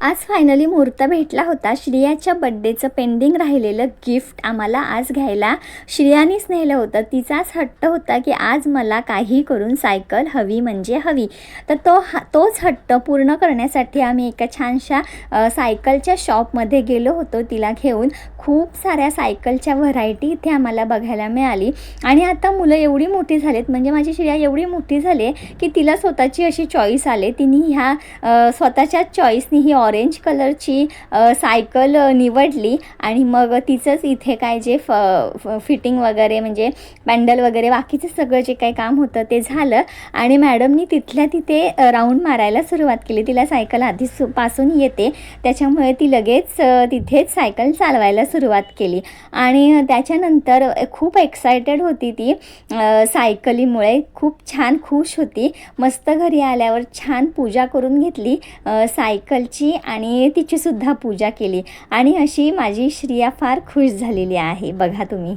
आज फायनली मुहूर्त भेटला होता. श्रियाच्या बड्डेचं पेंडिंग राहिलेलं गिफ्ट आम्हाला आज घ्यायला श्रियानीच नेलं होतं. तिचाच हट्ट होता की आज मला काही करून सायकल हवी म्हणजे हवी. तर तोच हट्ट पूर्ण करण्यासाठी आम्ही एका छानशा सायकलच्या शॉपमध्ये गेलो होतो तिला घेऊन. खूप साऱ्या सायकलच्या व्हरायटी इथे आम्हाला बघायला मिळाली. आणि आता मुलं एवढी मोठी झालीत, म्हणजे माझी श्रिया एवढी मोठी झाली की तिला स्वतःची अशी चॉईस आले. तिने ह्या स्वतःच्याच चॉईसनी ही ऑरेंज कलरची सायकल निवडली. आणि मग तिचंच इथे काय जे फिटिंग वगैरे म्हणजे पॅन्डल वगैरे बाकीचं सगळं जे काही काम होतं ते झालं. आणि मॅडमनी तिथल्या तिथे राऊंड मारायला सुरुवात केली. तिला सायकल आधीपासून येते, त्याच्यामुळे ती लगेच तिथेच सायकल चालवायला सुरुवात केली. आणि त्याच्यानंतर खूप एक्सायटेड होती ती सायकलीमुळे. खूप छान खुश होती. मस्त घरी आल्यावर छान पूजा करून घेतली सायकलची आणि तिचीसुद्धा पूजा केली. आणि अशी माझी श्रिया फार खुश झालेली आहे. बघा तुम्ही.